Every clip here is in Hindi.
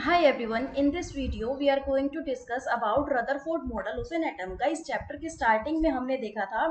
Hi everyone, in this video we are going to discuss about Rutherford model of an atom। का इस चैप्टर के स्टार्टिंग में हमने देखा था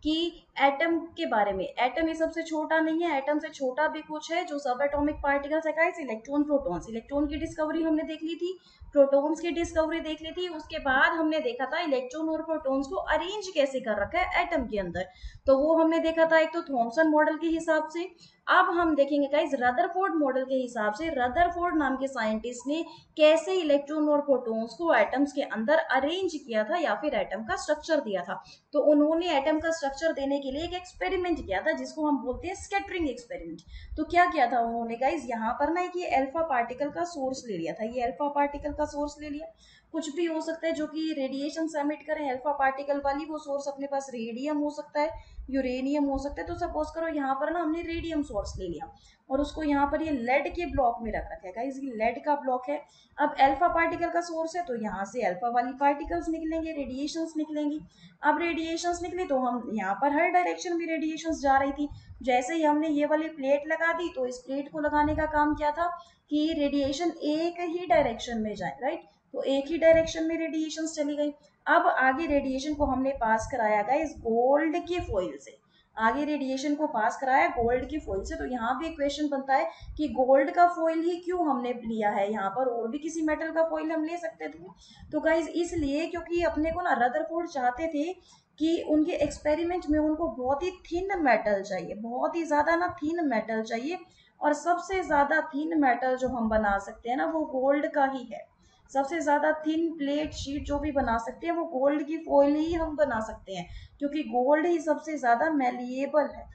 कि एटम के बारे में। एटम ये सबसे छोटा नहीं है, एटम से छोटा भी कुछ है जो सब एटॉमिक पार्टिकल्स है। गाइस, इलेक्ट्रॉन प्रोटॉन्स, इलेक्ट्रॉन की डिस्कवरी हमने देख ली थी, प्रोटॉन्स की डिस्कवरी देख ली थी। उसके बाद हमने देखा था इलेक्ट्रॉन और प्रोटॉन्स को अरेंज कैसे कर रखा है एटम के अंदर, तो वो हमने देखा था एक तो थॉमसन मॉडल के हिसाब से। अब हम देखेंगे गाइस रदरफोर्ड मॉडल के हिसाब से रदरफोर्ड नाम के साइंटिस्ट ने कैसे इलेक्ट्रॉन और प्रोटॉन्स को एटम्स के अंदर अरेंज किया था या फिर एटम का स्ट्रक्चर दिया था। तो उन्होंने एटम का स्ट्रक्चर देने के लिए एक एक्सपेरिमेंट किया था जिसको हम बोलते हैं स्कैटरिंग एक्सपेरिमेंट। तो क्या किया था उन्होंने गाइस, यहाँ पर ना एक ये अल्फा पार्टिकल का सोर्स ले लिया था। ये अल्फा पार्टिकल का सोर्स ले लिया, कुछ भी हो सकता है जो कि रेडिएशन एमिट करे अल्फा पार्टिकल वाली। वो सोर्स अपने पास रेडियम हो सकता है, यूरेनियम हो सकता है। तो सपोज करो यहाँ पर ना हमने रेडियम सोर्स ले लिया और उसको यहाँ पर ये लेड के ब्लॉक में रख रखा है गाइस, ये लेड का ब्लॉक है। अब अल्फा पार्टिकल का सोर्स है तो यहाँ से अल्फा वाली पार्टिकल्स निकलेंगे, रेडिएशंस निकलेंगी। अब रेडिएशंस निकली तो हम यहाँ पर हर डायरेक्शन में रेडिएशंस जा रही थी। जैसे ही हमने ये वाली प्लेट लगा दी तो इस प्लेट को लगाने का काम क्या था कि रेडिएशन एक ही डायरेक्शन में जाए, राइट। तो एक ही डायरेक्शन में रेडिएशंस चली गई। अब आगे रेडिएशन को हमने पास कराया गया इस गोल्ड के फॉइल से, आगे रेडिएशन को पास कराया गोल्ड की फॉइल से। तो यहाँ भी क्वेश्चन बनता है कि गोल्ड का फॉइल ही क्यों हमने लिया है, यहाँ पर और भी किसी मेटल का फॉइल हम ले सकते थे। तो गाइज इसलिए क्योंकि अपने को ना रदरफोर्ड चाहते थे कि उनके एक्सपेरिमेंट में उनको बहुत ही थिन मेटल चाहिए, बहुत ही ज्यादा ना थिन मेटल चाहिए। और सबसे ज्यादा थिन मेटल जो हम बना सकते हैं ना वो गोल्ड का ही है। सबसे ज्यादा थिन प्लेट शीट जो भी बना सकते हैं वो गोल्ड की फॉइल ही हम बना सकते हैं, क्योंकि गोल्ड ही सबसे ज्यादा मेलिएबल है।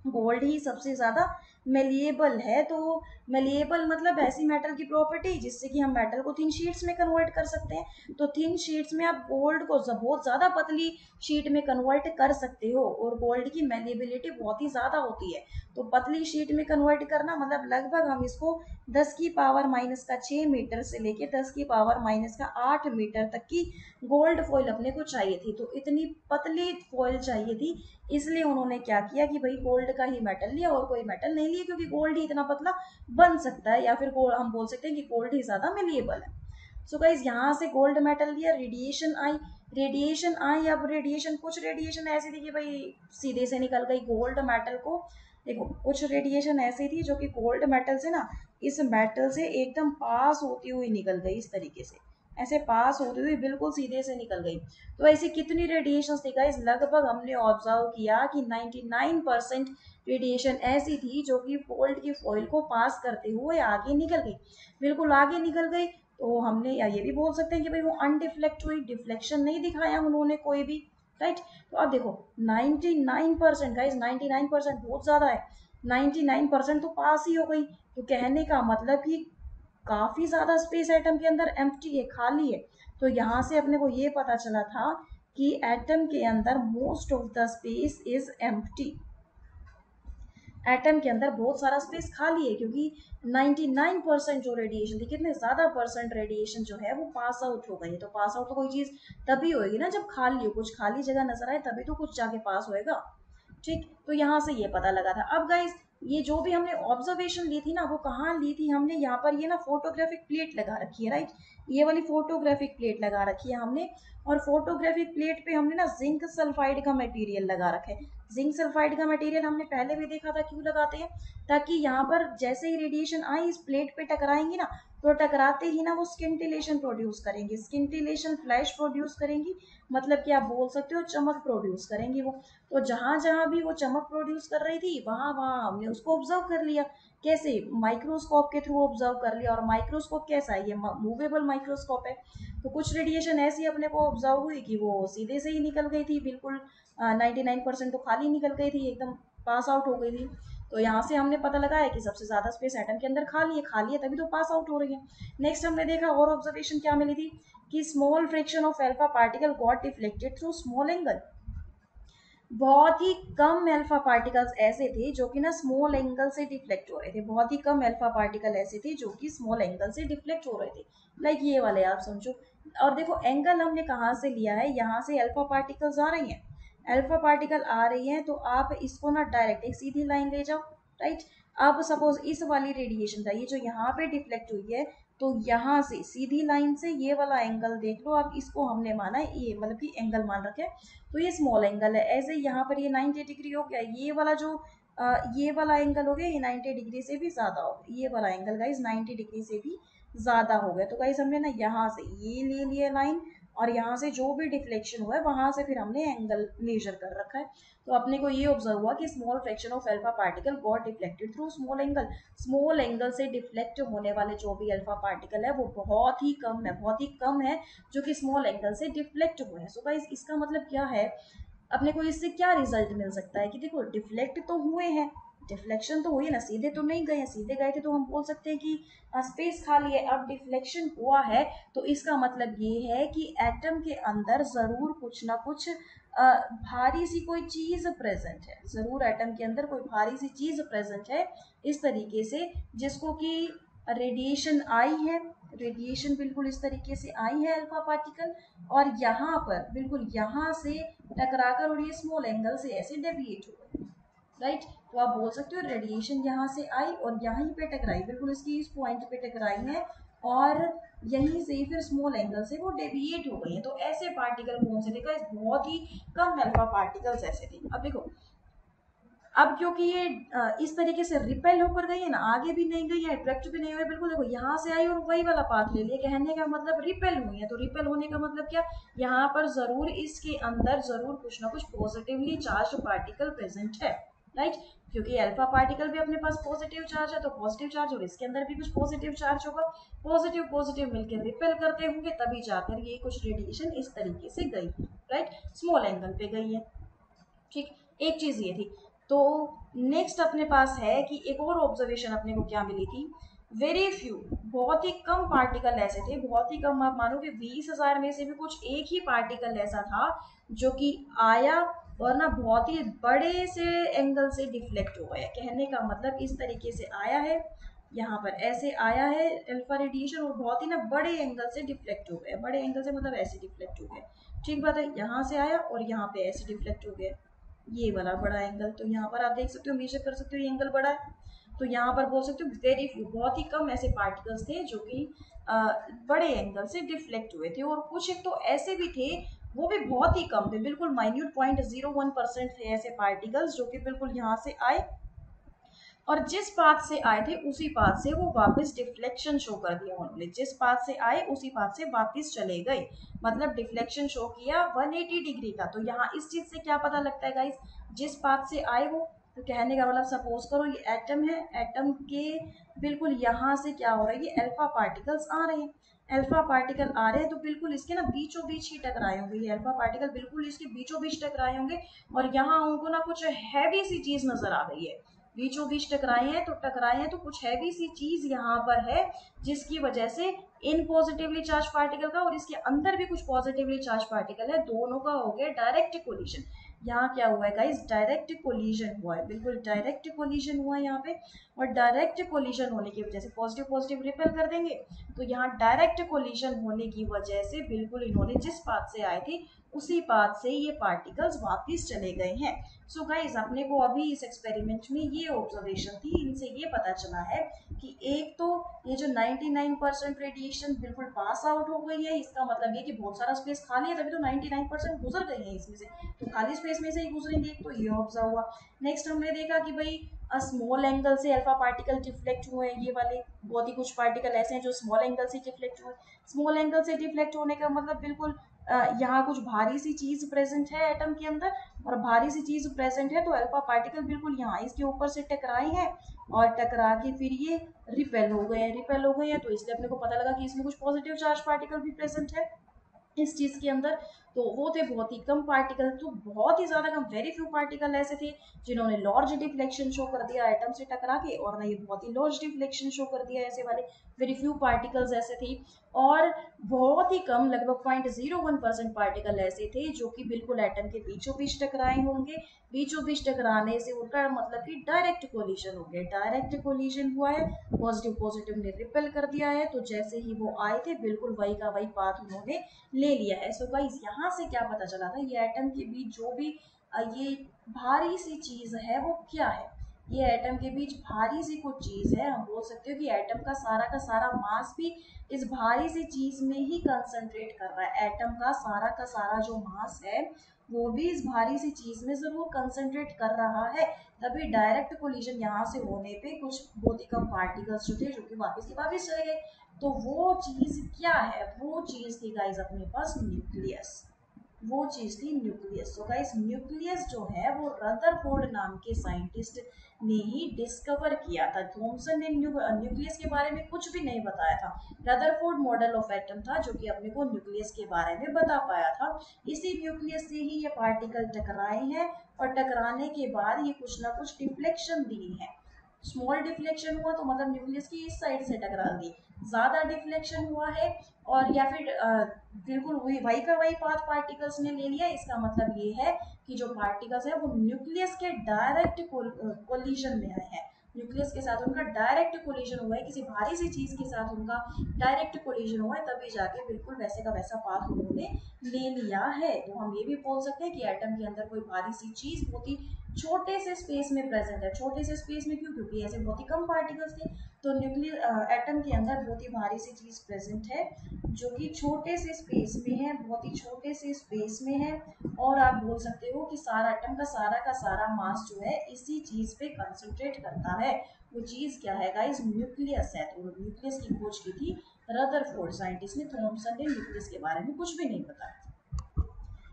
गोल्ड ही सबसे ज्यादा मेलिएबल है। तो मेलिएबल मतलब ऐसी मेटल की प्रॉपर्टी जिससे कि हम मेटल को थिन शीट्स में कन्वर्ट कर सकते हैं। तो थिन शीट्स में आप गोल्ड को बहुत ज्यादा पतली शीट में कन्वर्ट कर सकते हो और गोल्ड की मेलिएबिलिटी बहुत ही ज्यादा होती है। तो पतली शीट में कन्वर्ट करना मतलब लगभग हम इसको 10⁻⁻6 मीटर से लेके 10⁻⁻8 मीटर तक की गोल्ड फॉइल अपने को चाहिए थी। तो इतनी पतली फॉइल चाहिए थी, इसलिए उन्होंने क्या किया कि भाई गोल्ड का ही मेटल लिया और कोई मेटल नहीं लिया, क्योंकि गोल्ड ही इतना पतला बन सकता है, या फिर हम बोल सकते हैं कि गोल्ड ही ज्यादा मेलिएबल है। सो गाइस यहाँ से गोल्ड मेटल लिया, रेडिएशन आई। अब रेडिएशन, कुछ रेडिएशन ऐसी थी कि भाई सीधे से निकल गई गोल्ड मेटल को। देखो कुछ रेडिएशन ऐसी थी जो कि गोल्ड मेटल से ना इस मेटल से एकदम पास होती हुई निकल गई, इस तरीके से ऐसे पास होती हुई बिल्कुल सीधे से निकल गई। तो ऐसी कितनी रेडिएशन थी गाइस, लगभग हमने ऑब्जर्व किया कि 99% रेडिएशन ऐसी थी जो कि गोल्ड की फॉइल को पास करते हुए आगे निकल गई, बिल्कुल आगे निकल गई। तो हमने या ये भी बोल सकते हैं कि भाई वो अनडिफ्लेक्ट हुई, डिफ्लेक्शन नहीं दिखाया उन्होंने कोई भी, राइट। तो अब देखो 99% गाइस, 99% बहुत ज्यादा है, 99% तो पास ही हो गई। तो कहने का मतलब कि काफी ज्यादा स्पेस एटम के अंदर एम्प्टी है, खाली है। तो यहाँ से अपने को ये पता चला था कि एटम के अंदर most of the space is empty. Atom के अंदर बहुत सारा स्पेस खाली है क्योंकि 99% जो रेडिएशन थी, कितने ज्यादा परसेंट रेडिएशन जो है वो पास आउट हो गई है। तो पास आउट तो कोई चीज तभी होगी ना जब खाली हो, कुछ खाली जगह नजर आए तभी तो कुछ जाके पास होएगा, ठीक। तो यहाँ से ये पता लगा था। अब गाइस ये जो भी हमने ऑब्जर्वेशन ली थी ना वो कहाँ ली थी हमने, यहाँ पर ये ना फोटोग्राफिक प्लेट लगा रखी है, राइट। ये वाली फोटोग्राफिक प्लेट लगा रखी है हमने, और फोटोग्राफिक प्लेट पे हमने ना जिंक सल्फाइड का मटेरियल लगा रखा है। जिंक सल्फाइड का मटेरियल हमने पहले भी देखा था क्यों लगाते हैं, ताकि यहाँ पर जैसे ही रेडिएशन आई इस प्लेट पे टकराएंगी ना, तो टकराते ही ना वो स्किंटिलेशन प्रोड्यूस करेंगी, स्किंटिलेशन फ्लैश प्रोड्यूस करेंगी, मतलब कि आप बोल सकते हो चमक प्रोड्यूस करेंगी वो। तो जहां जहां भी वो चमक प्रोड्यूस कर रही थी वहां वहां हमने उसको ऑब्जर्व कर लिया। कैसे, माइक्रोस्कोप के थ्रू ऑब्जर्व कर लिया। और माइक्रोस्कोप कैसा है, ये मूवेबल माइक्रोस्कोप है। तो कुछ रेडिएशन ऐसी अपने को ऑब्जर्व हुई कि वो सीधे से ही निकल गई थी, बिल्कुल 99% तो खाली निकल गई थी, एकदम पास आउट हो गई थी। तो यहाँ से हमने पता लगाया कि सबसे ज्यादा स्पेस एटम के अंदर खाली है तभी तो पास आउट हो रही है। नेक्स्ट हमने देखा और ऑब्जर्वेशन क्या मिली थी कि small fraction of alpha particle got deflected through small angle. बहुत ही कम अल्फा पार्टिकल्स ऐसे थे जो कि ना स्मॉल एंगल से डिफ्लेक्ट हो रहे थे, बहुत ही कम अल्फा पार्टिकल ऐसे थे जो कि स्मॉल एंगल से डिफ्लेक्ट हो रहे थे, लाइक ये वाले आप समझो। और देखो एंगल हमने कहाँ से लिया है, यहाँ से अल्फा पार्टिकल्स आ रही हैं, अल्फा पार्टिकल आ रही हैं तो आप इसको ना डायरेक्ट एक सीधी लाइन ले जाओ, राइट। अब सपोज इस वाली रेडिएशन था, ये जो यहाँ पे डिफ्लेक्ट हुई है, तो यहाँ से सीधी लाइन से ये वाला एंगल देख लो आप, इसको हमने माना ये मतलब कि एंगल मान रखे, तो ये स्मॉल एंगल है। ऐसे यहाँ पर ये 90 डिग्री हो गया, ये वाला जो ये वाला एंगल हो गया ये 90 डिग्री से भी ज़्यादा हो गया, ये वाला एंगल गाइज 90 डिग्री से भी ज़्यादा हो गया। तो गाइज हमने ना यहाँ से ये ले लिया लाइन, और यहाँ से जो भी डिफ्लेक्शन हुआ है वहां से फिर हमने एंगल मेजर कर रखा है। तो अपने को ये ऑब्जर्व हुआ कि small fraction of alpha particle got deflected through small angle. Small angle से डिफ्लेक्ट होने वाले जो भी अल्फा पार्टिकल है वो बहुत ही कम है, बहुत ही कम है जो कि स्मॉल एंगल से डिफ्लेक्ट हुए हैं। सो गाइस इसका मतलब क्या है, अपने को इससे क्या रिजल्ट मिल सकता है कि देखो डिफ्लेक्ट तो हुए हैं, डिफ्लेक्शन तो हुई है ना, सीधे तो नहीं गए, सीधे गए थे तो हम बोल सकते हैं कि स्पेस खाली है। अब डिफ्लेक्शन हुआ है तो इसका मतलब ये है कि एटम के अंदर जरूर कुछ ना कुछ भारी सी कोई चीज प्रेजेंट है, जरूर एटम के अंदर कोई भारी सी चीज प्रेजेंट है इस तरीके से, जिसको कि रेडिएशन आई है, रेडिएशन बिल्कुल इस तरीके से आई है अल्फा पार्टिकल, और यहाँ पर बिल्कुल यहाँ से टकराकर और ये स्मॉल एंगल से ऐसे डेविएट हो गए, राइट। तो आप बोल सकते हो रेडिएशन यहाँ से आई और यहीं पे टकराई, बिल्कुल इसकी इस पॉइंट पे टकराई है, और यहीं से फिर स्मॉल एंगल से वो डेविएट हो गई है। तो ऐसे पार्टिकल कौन से थे, बहुत ही कम अल्फा पार्टिकल्स ऐसे थे। अब देखो, अब क्योंकि ये इस तरीके से रिपेल होकर गई है ना, आगे भी नहीं गई है, अट्रैक्ट भी नहीं हुई, बिल्कुल देखो यहाँ से आई और वही वाला पाथ ले लिया, कहने का मतलब रिपेल हुई है। तो रिपेल होने का मतलब क्या, यहाँ पर जरूर इसके अंदर जरूर कुछ ना कुछ पॉजिटिवली चार्ज पार्टिकल प्रेजेंट है, राइट। क्योंकि अल्फा पार्टिकल भी अपने पास पॉजिटिव चार्ज है, तो पॉजिटिव चार्ज और इसके अंदर भी कुछ पॉजिटिव चार्ज होगा, पॉजिटिव पॉजिटिव मिलकर रिपेल करते होंगे, तभी जाकर ये कुछ रेडिएशन इस तरीके से गई, राइट, स्मॉल एंगल पे गई है। ठीक, एक चीज ये थी। तो नेक्स्ट अपने पास है कि एक और ऑब्जर्वेशन अपने को क्या मिली थी, वेरी फ्यू, बहुत ही कम पार्टिकल ऐसे थे, बहुत ही कम, आप मानो कि 20,000 में से भी कुछ एक ही पार्टिकल ऐसा था जो कि आया और ना बहुत ही बड़े से एंगल से डिफ्लेक्ट हो गया। कहने का मतलब इस तरीके से आया है, यहाँ पर ऐसे आया है अल्फा रेडिएशन और बहुत ही ना बड़े एंगल से डिफ्लेक्ट हो गया, बड़े एंगल से मतलब ऐसे डिफ्लेक्ट हो गया, ठीक बात है। यहाँ से आया और यहाँ पे ऐसे डिफ्लेक्ट हो गया, ये वाला बड़ा एंगल। तो यहाँ पर आप देख सकते हो, मेजर कर सकते हो, ये एंगल बड़ा है। तो यहाँ पर बोल सकते हो वेरी फ्यू, बहुत ही कम ऐसे पार्टिकल्स थे जो कि बड़े एंगल से डिफ्लेक्ट हुए थे, और कुछ एक तो ऐसे भी थे वो भी बहुत ही कम थे, बिल्कुल माइन्यूट 0.01% थे ऐसे पार्टिकल्स जो कि बिल्कुल यहाँ से आए और जिस पाथ से आए थे उसी पाथ से वो वापस डिफ्लेक्शन शो कर दिया उन्होंने, जिस पाथ से आए उसी पाथ से वापस चले गए, मतलब डिफ्लेक्शन शो किया 180 डिग्री का। तो यहाँ इस चीज से क्या पता लगता है गाइस, जिस पाथ से आए वो, तो कहने का मतलब सपोज करो ये एटम है, एटम के बिल्कुल यहाँ से क्या हो रहा है, ये अल्फा पार्टिकल्स आ रहे हैं, अल्फा पार्टिकल आ रहे हैं तो बिल्कुल इसके ना बीचों बीच ही टकराए होंगे, ये अल्फा पार्टिकल बिल्कुल इसके बीचों बीच टकराए होंगे, और यहाँ उनको ना कुछ हैवी सी चीज नजर आ रही है, बीचों बीच टकराए हैं, तो कुछ हैवी सी चीज यहाँ पर है जिसकी वजह से इन पॉजिटिवली चार्ज पार्टिकल का और इसके अंदर भी कुछ पॉजिटिवली चार्ज पार्टिकल है, दोनों का हो गया डायरेक्ट कोलिजन। यहाँ क्या हुआ है गाइस, डायरेक्ट कोलिजन हुआ है, बिल्कुल डायरेक्ट कोलिजन हुआ है यहाँ पे, और डायरेक्ट कोलिजन होने की वजह से पॉजिटिव पॉजिटिव रिपेल कर देंगे, तो यहाँ डायरेक्ट कोलिजन होने की वजह से बिल्कुल इन्होंने जिस पाथ से आए थे उसी पाथ से ये पार्टिकल्स वापस चले गए हैं। सो गाइज अपने को अभी इस एक्सपेरिमेंट में ये ऑब्जर्वेशन थी, इनसे ये पता चला है कि एक तो ये जो 99% रेडिएशन बिल्कुल पास आउट हो गई है, इसका मतलब ये कि बहुत सारा स्पेस खाली है, तभी तो 99% गुजर गई है इसमें से, तो खाली स्पेस में से ही गुजरेंगे, तो ये ऑब्जर्व हुआ। नेक्स्ट हमने देखा कि भाई स्मॉल एंगल से अल्फा पार्टिकल डिफ्लेक्ट हुए हैं, ये वाले बहुत ही कुछ पार्टिकल ऐसे हैं जो स्मॉल एंगल से डिफ्लेक्ट हुए, स्मॉल एंगल से डिफ्लेक्ट होने का मतलब बिल्कुल यहाँ कुछ भारी सी चीज प्रेजेंट है एटम के अंदर, और भारी सी चीज प्रेजेंट है तो अल्फा पार्टिकल बिल्कुल यहाँ इसके ऊपर से टकराए हैं और टकरा के फिर ये रिपेल हो गए हैं, रिपेल हो गए हैं, तो इसलिए अपने को पता लगा कि इसमें कुछ पॉजिटिव चार्ज पार्टिकल भी प्रेजेंट है इस चीज के अंदर। तो वो थे बहुत ही कम पार्टिकल, तो बहुत ही ज्यादा कम, वेरी फ्यू पार्टिकल ऐसे थे जिन्होंने लार्ज डिफ्लेक्शन शो कर दिया एटम से टकरा के, और ना ये बहुत ही लार्ज डिफ्लेक्शन शो कर दिया, ऐसे वाले वेरी फ्यू पार्टिकल्स ऐसे थे, और बहुत ही कम लगभग 0.01% पार्टिकल ऐसे थे जो कि बिल्कुल एटम के बीचों बीच टकराए होंगे, बीचों बीच टकराने से उनका मतलब कि डायरेक्ट कोलिजन हो गया, डायरेक्ट कोलिजन हुआ है, पॉजिटिव पॉजिटिव ने रिपेल कर दिया है, तो जैसे ही वो आए थे बिल्कुल वही का वही पाथ उन्होंने ले लिया है। सो गाइस यहाँ से क्या पता चला था, ये एटम के बीच जो भी ये भारी सी चीज है वो क्या है, ये एटम के बीच भारी सी कुछ चीज है। हम बोल सकते हो कि एटम का सारा मास भी इस भारी सी चीज में ही कंसंट्रेट कर रहा है। एटम का सारा जो मास है वो भी इस भारी सी चीज में जरूर कंसंट्रेट कर रहा है। तभी डायरेक्ट कोलिजन यहाँ से होने पे कुछ बहुत ही कम पार्टिकल्स जो थे जो कि वापस के वापस चले गए। तो वो चीज क्या है? वो चीज थी गाइस अपने पास न्यूक्लियस। वो चीज थी न्यूक्लियस। तो गाइस न्यूक्लियस जो है वो रदरफोर्ड नाम के साइंटिस्ट ने ही डिस्कवर किया था। थॉमसन ने न्यूक्लियस के बारे में कुछ भी नहीं बताया था। रदरफोर्ड मॉडल ऑफ एटम था जो कि अपने को न्यूक्लियस के बारे में बता पाया था। इसी न्यूक्लियस से ही ये पार्टिकल टकराए हैं और टकराने के बाद ये कुछ ना कुछ डिफ्लेक्शन दिए हैं। स्मॉल डिफ्लेक्शन हुआ तो मतलब न्यूक्लियस की इस साइड से टकरा दी। ज्यादा डिफ्लेक्शन हुआ है और या फिर बिल्कुल वही का वही पाथ पार्टिकल्स ने ले लिया। इसका मतलब ये है कि जो पार्टिकल्स है वो न्यूक्लियस के डायरेक्ट कोलिजन में आए हैं। न्यूक्लियस के साथ उनका डायरेक्ट कोलिजन हुआ है, किसी भारी सी चीज के साथ उनका डायरेक्ट कोलिजन हुआ है, तभी जाके बिल्कुल वैसे का वैसा पाथ उन्होंने ले लिया है। तो हम ये भी बोल सकते हैं कि एटम के अंदर कोई भारी सी चीज बहुत ही छोटे से स्पेस में प्रेजेंट है। छोटे से स्पेस में क्यों? क्योंकि ऐसे बहुत ही कम पार्टिकल्स थे। तो न्यूक्लियर एटम के अंदर बहुत ही भारी सी चीज प्रेजेंट है जो कि छोटे से स्पेस में है, बहुत ही छोटे से स्पेस में है। और आप बोल सकते हो कि सारा एटम का सारा मास जो है इसी चीज पे कंसंट्रेट करता है। वो चीज क्या है गाइस? न्यूक्लियस है। तो न्यूक्लियस की खोज की थी रदरफोर्ड साइंटिस्ट ने। थॉमसन ने न्यूक्लियस के बारे में कुछ भी नहीं बताया।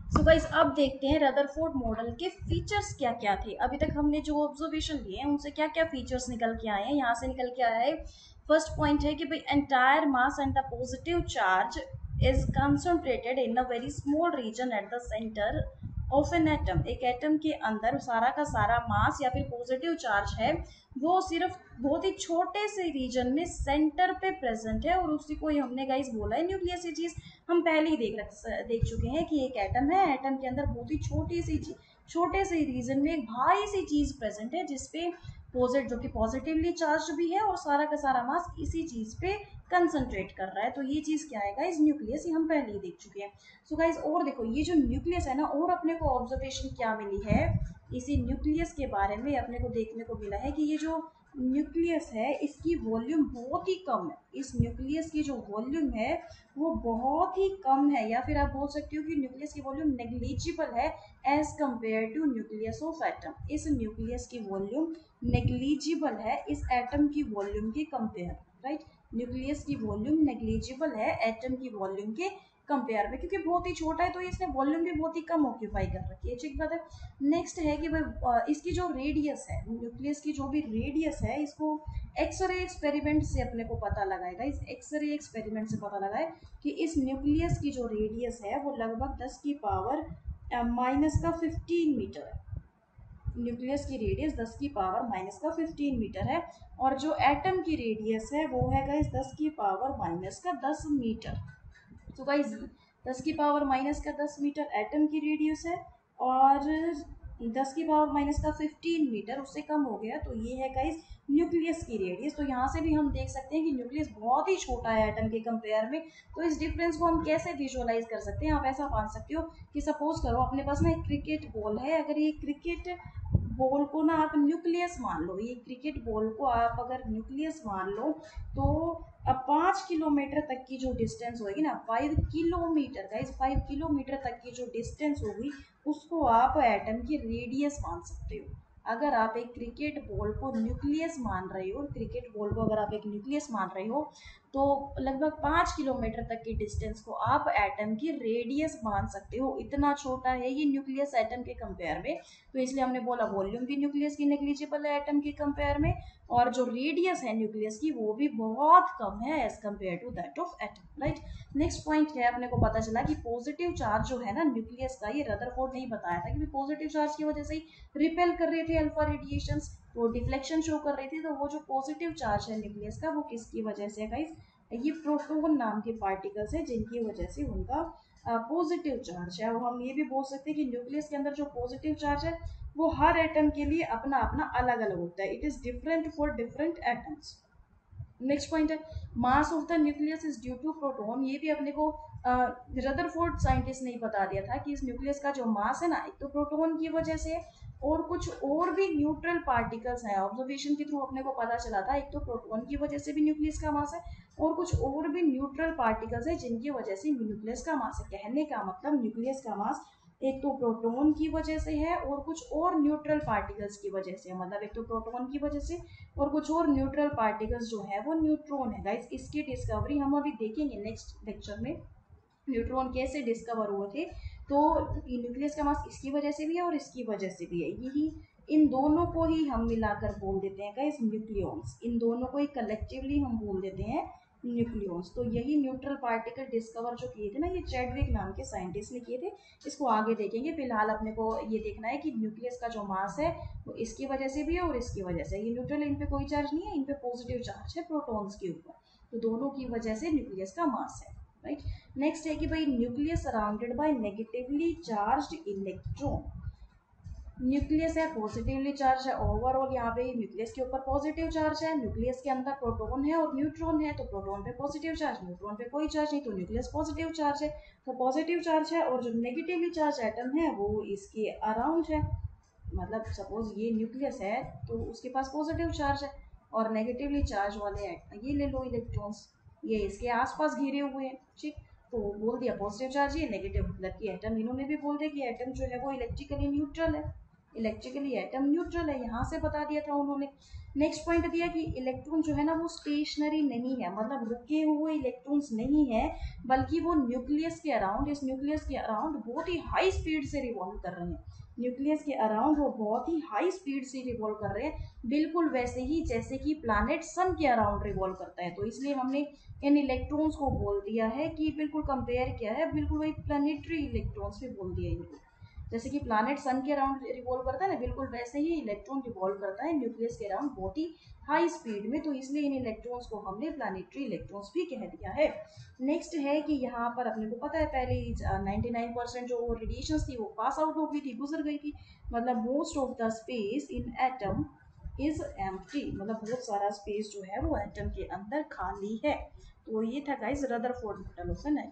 सो गाइस अब देखते हैं रदरफोर्ड मॉडल के फीचर्स क्या क्या थे। अभी तक हमने जो ऑब्जर्वेशन लिए हैं उनसे क्या क्या फीचर्स निकल के आए हैं। यहाँ से निकल के आया है फर्स्ट पॉइंट है कि भाई entire mass and the positive charge is concentrated in a very small region at the centre of an atom. एक एटम के अंदर सारा का सारा मास या फिर पॉजिटिव चार्ज है वो सिर्फ बहुत ही छोटे से रीजन में सेंटर पे प्रेजेंट है और उसी को ही हमने गाइस बोला है न्यूक्लियस। ये चीज हम पहले ही देख चुके हैं कि एक एटम है, एटम के अंदर बहुत ही छोटे से रीजन में एक भारी सी चीज प्रेजेंट है जिसपे जो कि पॉजिटिवली चार्ज भी है और सारा का सारा मास इसी चीज पे कंसंट्रेट कर रहा है। तो ये चीज क्या है गाइस? न्यूक्लियस। ये हम पहले ही देख चुके हैं। सो गाइस और देखो ये जो न्यूक्लियस है ना, और अपने को ऑब्जर्वेशन क्या मिली है इसी न्यूक्लियस के बारे में अपने को देखने को मिला है कि ये जो न्यूक्लियस है इसकी वॉल्यूम बहुत ही कम है। इस न्यूक्लियस की जो वॉल्यूम है वो बहुत ही कम है, या फिर आप बोल सकते हो कि न्यूक्लियस की वॉल्यूम नेग्लिजिबल है as compare to nucleus of atom. इस न्यूक्लियस की वॉल्यूम नेग्लिजिबल है इस एटम की वॉल्यूम के कंपेयर। राइट, न्यूक्लियस की वॉल्यूम नेग्लिजिबल है एटम की वॉल्यूम के कंपेयर में, क्योंकि बहुत ही छोटा है तो इसने वॉल्यूम भी बहुत ही कम ऑक्यूपाई कर रखी है। ठीक बात है। नेक्स्ट है कि भाई इसकी जो रेडियस है, न्यूक्लियस की जो भी रेडियस है, इसको एक्सरे एक्सपेरिमेंट से अपने को पता लगाएगा। इस एक्सरे एक्सपेरिमेंट से पता लगा है कि इस न्यूक्लियस की जो रेडियस है वो लगभग 10 की पावर माइनस का 15 मीटर है। न्यूक्लियस की रेडियस 10 की पावर माइनस का 15 मीटर है और जो एटम की रेडियस है वो है गाइस 10 की पावर माइनस का 10 मीटर। तो गाइस 10 की पावर माइनस का 10 मीटर एटम की रेडियस है और 10 की पावर माइनस का 15 मीटर उससे कम हो गया, तो ये है गाइस न्यूक्लियस की रेडियस। तो यहाँ से भी हम देख सकते हैं कि न्यूक्लियस बहुत ही छोटा है एटम के कंपेयर में। तो इस डिफरेंस को हम कैसे विजुअलाइज कर सकते हैं? आप ऐसा मान सकते हो कि सपोज करो अपने पास ना एक क्रिकेट बॉल है। अगर ये क्रिकेट बॉल को ना आप न्यूक्लियस मान लो, ये क्रिकेट बॉल को आप अगर न्यूक्लियस मान लो तो अब 5 किलोमीटर तक की जो डिस्टेंस होगी ना, 5 किलोमीटर गाइस, 5 किलोमीटर तक की जो डिस्टेंस होगी उसको आप एटम की रेडियस मान सकते हो। अगर आप एक क्रिकेट बॉल को न्यूक्लियस मान रहे हो, क्रिकेट बॉल को अगर आप एक न्यूक्लियस मान रहे हो तो लगभग 5 किलोमीटर तक की डिस्टेंस को आप एटम की रेडियस मान सकते हो। इतना छोटा है ये न्यूक्लियस एटम के कंपेयर में। तो इसलिए हमने बोला वॉल्यूम भी न्यूक्लियस की नेग्लिजिबल है एटम के कंपेयर में, और जो रेडियस है न्यूक्लियस की वो भी बहुत कम है as compare to that of atom. Right, next point है अपने को पता चला कि पॉजिटिव चार्ज जो है ना न्यूक्लियस का, ये रदरफोर्ड ने ही बताया था कि पॉजिटिव चार्ज की वजह से ही रिपेल कर रहे थे अल्फा रेडिएशंस, तो डिफ्लेक्शन शो कर रही थी। तो वो जो पॉजिटिव चार्ज है न्यूक्लियस का वो किसकी वजह से है गाइस? ये प्रोटॉन नाम के पार्टिकल्स है जिनकी वजह से उनका पॉजिटिव चार्ज है। और हम ये भी बोल सकते हैं कि न्यूक्लियस के अंदर जो पॉजिटिव चार्ज है वो हर एटम के लिए अपना अपना अलग अलग होता है। It is different for different atoms. Next point है mass of the nucleus is due to proton. ये भी अपने को रदरफोर्ड साइंटिस्ट ने ही बता दिया था कि इस न्यूक्लियस का जो मास है ना, एक तो प्रोटॉन की वजह से, और कुछ और भी न्यूट्रल पार्टिकल्स हैं। ऑब्जर्वेशन के थ्रू अपने को पता चला था, एक तो प्रोटॉन की वजह से भी न्यूक्लियस का मास है और कुछ और भी न्यूट्रल पार्टिकल्स है जिनकी वजह से न्यूक्लियस का मास है। कहने का मतलब न्यूक्लियस का मास एक तो प्रोटॉन की वजह से है और कुछ और न्यूट्रल पार्टिकल्स की वजह से, मतलब एक तो प्रोटॉन की वजह से और कुछ और न्यूट्रल पार्टिकल्स जो है वो न्यूट्रॉन है। गाइस इसकी डिस्कवरी हम अभी देखेंगे नेक्स्ट लेक्चर में, न्यूट्रॉन कैसे डिस्कवर हुए थे। तो न्यूक्लियस का मास इसकी वजह से भी है और इसकी वजह से भी है, यही इन दोनों को ही हम मिलाकर बोल देते हैं गाइस न्यूक्लियॉन्स। इन दोनों को ही कलेक्टिवली हम बोल देते हैं न्यूक्लियॉन्स। तो यही न्यूट्रल पार्टिकल डिस्कवर जो किए थे ना, ये चैडविक नाम के साइंटिस्ट ने किए थे। इसको आगे देखेंगे, फिलहाल अपने को ये देखना है कि न्यूक्लियस का जो मास है वो इसकी वजह से भी है और इसकी वजह से। ये न्यूट्रल, इन पे कोई चार्ज नहीं है, इन पे पॉजिटिव चार्ज है प्रोटॉन्स के ऊपर, तो दोनों की वजह से न्यूक्लियस का मास है। राइट, नेक्स्ट है कि भाई nucleus surrounded by negatively charged electron. Nucleus है पॉजिटिवली चार्ज है, ओवरऑल यहाँ पे न्यूक्लियस के ऊपर पॉजिटिव चार्ज है। न्यूक्लियस के अंदर प्रोटॉन है और न्यूट्रॉन है, तो प्रोटॉन पे पॉजिटिव चार्ज, न्यूट्रॉन पे कोई चार्ज नहीं, तो न्यूक्लियस पॉजिटिव चार्ज है। तो पॉजिटिव चार्ज है और जो नेगेटिवली चार्ज एटम है वो इसके अराउंड है। मतलब सपोज ये न्यूक्लियस है तो उसके पास पॉजिटिव चार्ज है और नेगेटिवली चार्ज वाले ये ले लो इलेक्ट्रॉन्स, ये इसके आसपास घिरे हुए हैं। ठीक, तो बोल दिया पॉजिटिव चार्ज ये नेगेटिव, मतलब कि एटम, इन्होंने भी बोल दिया कि एटम जो है वो इलेक्ट्रिकली न्यूट्रल है, इलेक्ट्रिकली एटम न्यूट्रल है, यहाँ से बता दिया था उन्होंने। नेक्स्ट पॉइंट दिया कि इलेक्ट्रॉन जो है ना वो स्टेशनरी नहीं है, मतलब रुके हुए इलेक्ट्रॉन्स नहीं है, बल्कि वो न्यूक्लियस के अराउंड, इस न्यूक्लियस के अराउंड बहुत ही हाई स्पीड से रिवॉल्व कर रहे हैं। न्यूक्लियस के अराउंड वो बहुत ही हाई स्पीड से रिवॉल्व कर रहे हैं, बिल्कुल वैसे ही जैसे कि प्लैनेट सन के अराउंड रिवॉल्व करता है। तो इसलिए हमने इन इलेक्ट्रॉन्स को बोल दिया है कि बिल्कुल कंपेयर किया है, बिल्कुल वही प्लानिटरी इलेक्ट्रॉन्स भी बोल दिया इनको। जैसे कि प्लैनेट सन के अराउंड रिवॉल्व करता है ना, बिल्कुल वैसे ही इलेक्ट्रॉन रिवॉल्व करता है न्यूक्लियस के अराउंड बहुत ही हाई स्पीड में। तो इसलिए इन इलेक्ट्रॉन्स को हमने प्लानिटरी इलेक्ट्रॉन्स भी कह दिया है। नेक्स्ट है कि यहाँ पर अपने को पता है पहले ही 99% जो रेडिएशन थी वो पास आउट हो गई थी, गुजर गई थी, मतलब most of the space in atom is empty, मतलब बहुत सारा स्पेस जो है वो एटम के अंदर खाली है। तो ये था guys Rutherford model of an atom.